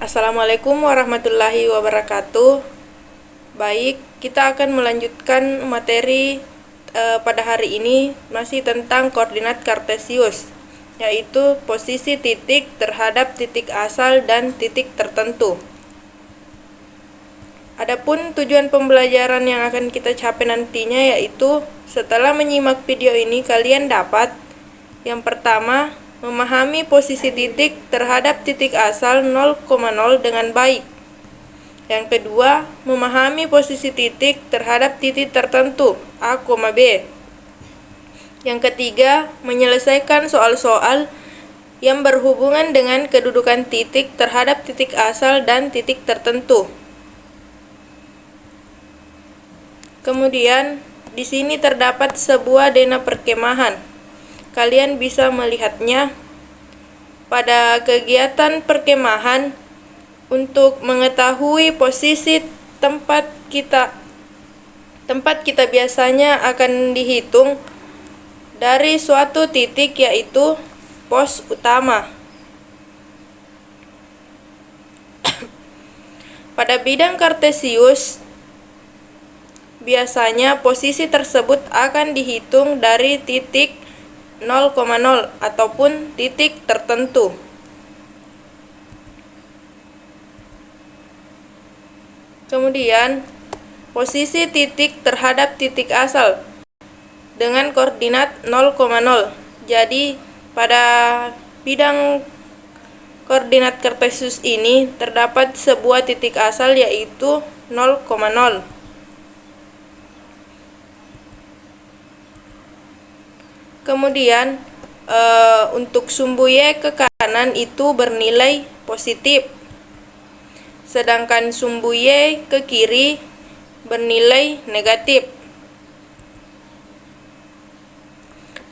Assalamualaikum warahmatullahi wabarakatuh. Baik, kita akan melanjutkan materi pada hari ini masih tentang koordinat kartesius, yaitu posisi titik terhadap titik asal dan titik tertentu. Adapun tujuan pembelajaran yang akan kita capai nantinya yaitu setelah menyimak video ini kalian dapat yang pertama, memahami posisi titik terhadap titik asal 0,0 dengan baik. Yang kedua, memahami posisi titik terhadap titik tertentu A, B. Yang ketiga, menyelesaikan soal-soal yang berhubungan dengan kedudukan titik terhadap titik asal dan titik tertentu. Kemudian, di sini terdapat sebuah dena perkemahan. Kalian bisa melihatnya pada kegiatan perkemahan. Untuk mengetahui posisi tempat kita biasanya akan dihitung dari suatu titik, yaitu pos utama. Pada bidang kartesius, biasanya posisi tersebut akan dihitung dari titik 0,0 ataupun titik tertentu. Kemudian, posisi titik terhadap titik asal dengan koordinat 0,0. Jadi, pada bidang koordinat kartesius ini terdapat sebuah titik asal yaitu 0,0. Kemudian untuk sumbu Y ke kanan itu bernilai positif, sedangkan sumbu Y ke kiri bernilai negatif.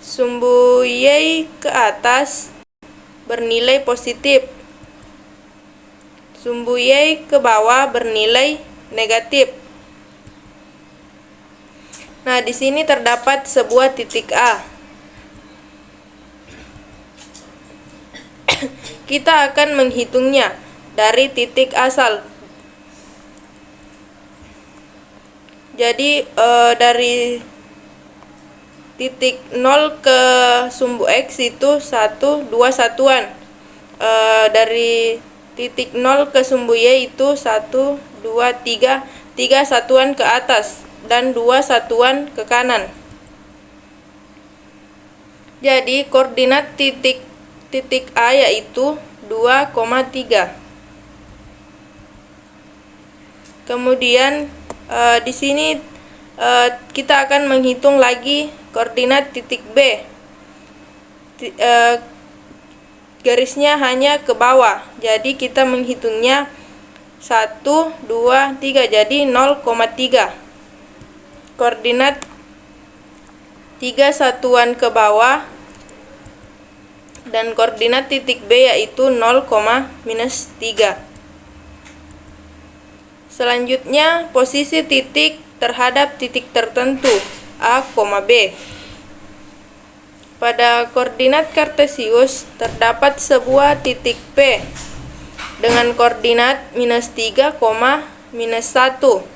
Sumbu Y ke atas bernilai positif, sumbu Y ke bawah bernilai negatif. Nah, di sini terdapat sebuah titik A. Kita akan menghitungnya dari titik asal. Jadi dari titik 0 ke sumbu X itu 1, 2 satuan. Dari titik 0 ke sumbu Y itu 1, 2, 3 satuan ke atas dan 2 satuan ke kanan. Jadi koordinat titik A yaitu 2,3. Kemudian di sini kita akan menghitung lagi koordinat titik B. Garisnya hanya ke bawah. Jadi kita menghitungnya 1, 2, 3. Jadi 0,3. Koordinat 3 satuan ke bawah dan koordinat titik B yaitu 0,-3. Selanjutnya, posisi titik terhadap titik tertentu A, B. Pada koordinat kartesius terdapat sebuah titik P dengan koordinat -3, -1.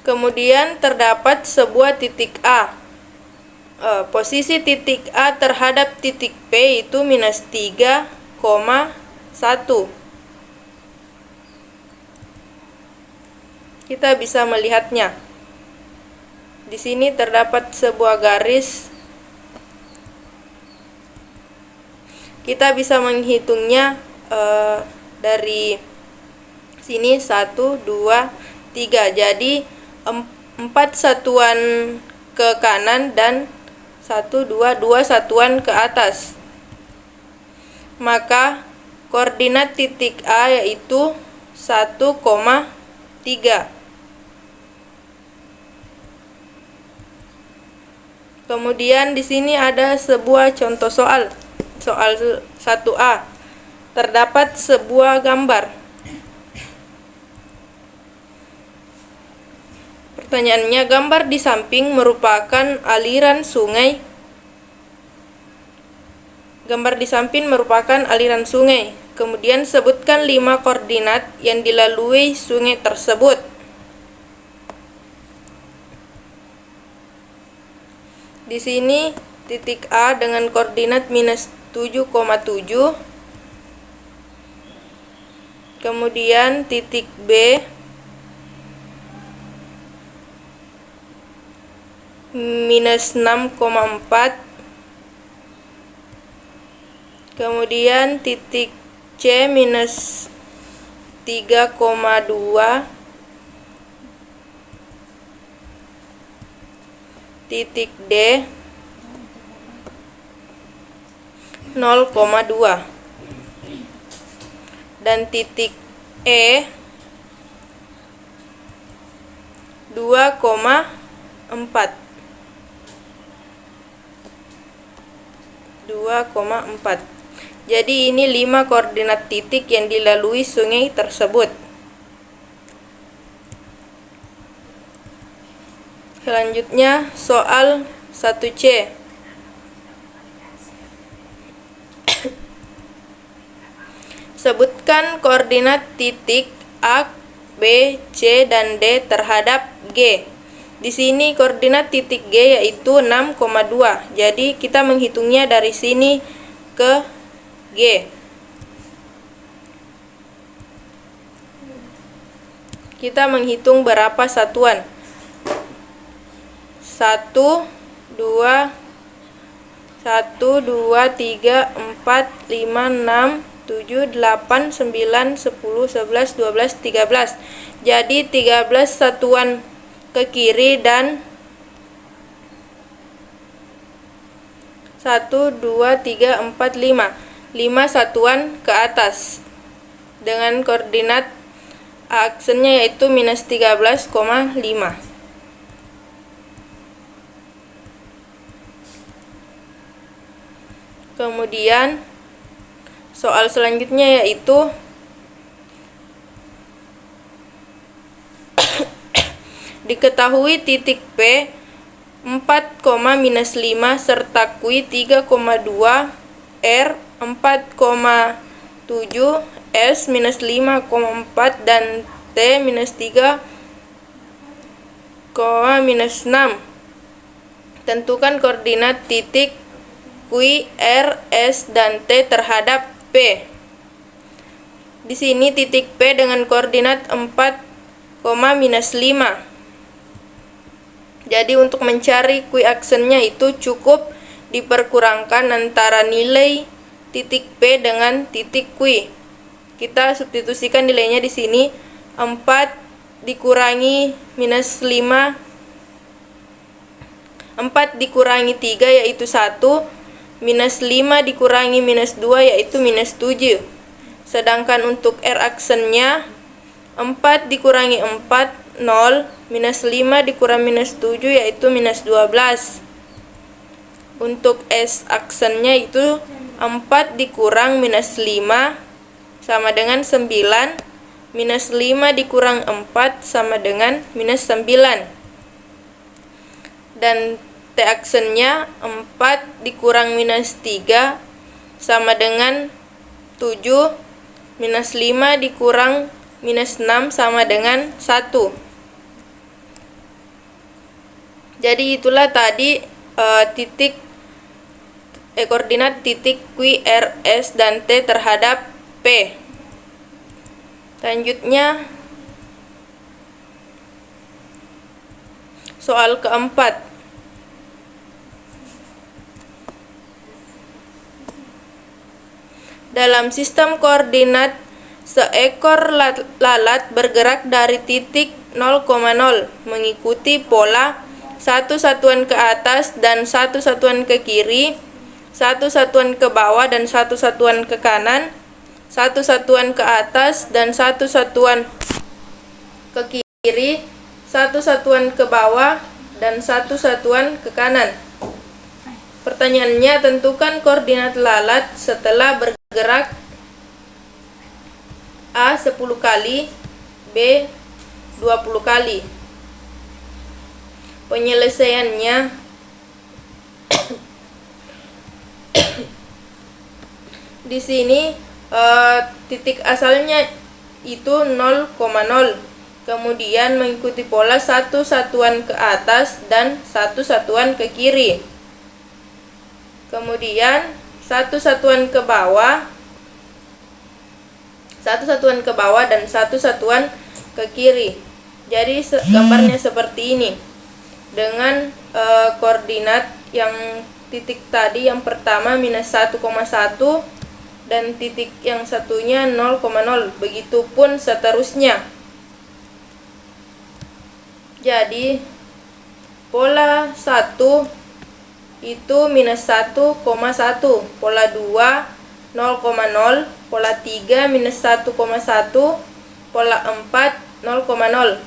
Kemudian terdapat sebuah titik A. Posisi titik A terhadap titik P itu -3, 1. Kita bisa melihatnya. Di sini terdapat sebuah garis. Kita bisa menghitungnya dari sini 1, 2, 3. Jadi 4 satuan ke kanan dan 1, 2 satuan ke atas. Maka koordinat titik A yaitu 1,3. Kemudian di sini ada sebuah contoh soal 1A. Terdapat sebuah gambar. Pertanyaannya, gambar di samping merupakan aliran sungai Gambar di samping merupakan aliran sungai. Kemudian sebutkan 5 koordinat yang dilalui sungai tersebut. Di sini titik A dengan koordinat minus 7,7. Kemudian titik B minus 6,4. Kemudian titik C minus 3,2. Titik D 0,2 dan titik E 2,4. Jadi ini 5 koordinat titik yang dilalui sungai tersebut. Selanjutnya soal 1C. Sebutkan koordinat titik A, B, C, dan D terhadap G. Di sini koordinat titik G yaitu 6,2. Jadi kita menghitungnya dari sini ke G. Kita menghitung berapa satuan. 1, 2, 3, 4, 5, 6, 7, 8, 9, 10, 11, 12, 13. Jadi 13 satuan ke kiri dan 1, 2, 3, 4, 5 satuan ke atas dengan koordinat aksennya yaitu minus 13,5. Kemudian soal selanjutnya yaitu diketahui titik P 4, minus 5 serta Q 3,2, R 4,7, S minus 5,4 dan T minus 3, minus 6. Tentukan koordinat titik Q, R, S, dan T terhadap P. Di sini titik P dengan koordinat 4, minus 5. Jadi untuk mencari Q aksennya itu cukup diperkurangkan antara nilai titik P dengan titik Q. Kita substitusikan nilainya di sini 4 dikurangi minus 5, 4 dikurangi 3 yaitu 1, minus 5 dikurangi minus 2 yaitu minus 7. Sedangkan untuk R aksennya 4 dikurangi 4, 0, minus 5 dikurang minus 7 yaitu minus 12. Untuk S aksennya itu 4 dikurang minus 5 sama dengan 9, minus 5 dikurang 4 sama dengan minus 9. Dan T aksennya 4 dikurang minus 3 sama dengan 7, minus 5 dikurang minus 6 sama dengan 1. Jadi itulah tadi koordinat titik Q, R, S, dan T terhadap P. Selanjutnya soal keempat. Dalam sistem koordinat, seekor lalat bergerak dari titik 0,0 mengikuti pola 1 satuan ke atas dan 1 satuan ke kiri, 1 satuan ke bawah dan 1 satuan ke kanan, 1 satuan ke atas dan 1 satuan ke kiri, 1 satuan ke bawah dan 1 satuan ke kanan. Pertanyaannya, tentukan koordinat lalat setelah bergerak A 10 kali, B 20 kali. Penyelesaiannya di sini titik asalnya itu 0,0. Kemudian mengikuti pola satu satuan ke atas dan satu satuan ke kiri. Kemudian satu satuan ke bawah, satu satuan ke bawah dan satu satuan ke kiri. Jadi gambarnya seperti ini dengan koordinat yang titik tadi yang pertama minus 1,1 dan titik yang satunya 0,0. Begitupun seterusnya. Jadi pola 1 itu minus 1,1, pola 2 0,0, pola 3 minus 1,1, pola 4 0,0.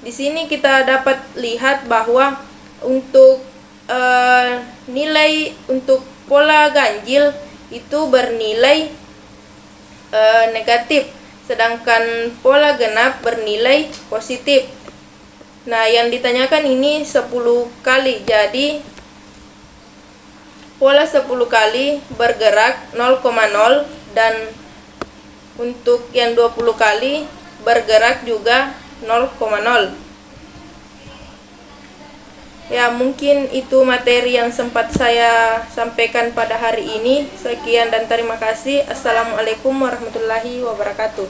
Di sini kita dapat lihat bahwa untuk nilai untuk pola ganjil itu bernilai negatif, sedangkan pola genap bernilai positif. Nah, yang ditanyakan ini 10 kali, jadi pola 10 kali bergerak 0,0 dan untuk yang 20 kali bergerak juga 0,0. Ya, mungkin itu materi yang sempat saya sampaikan pada hari ini. Sekian dan terima kasih. Assalamualaikum warahmatullahi wabarakatuh.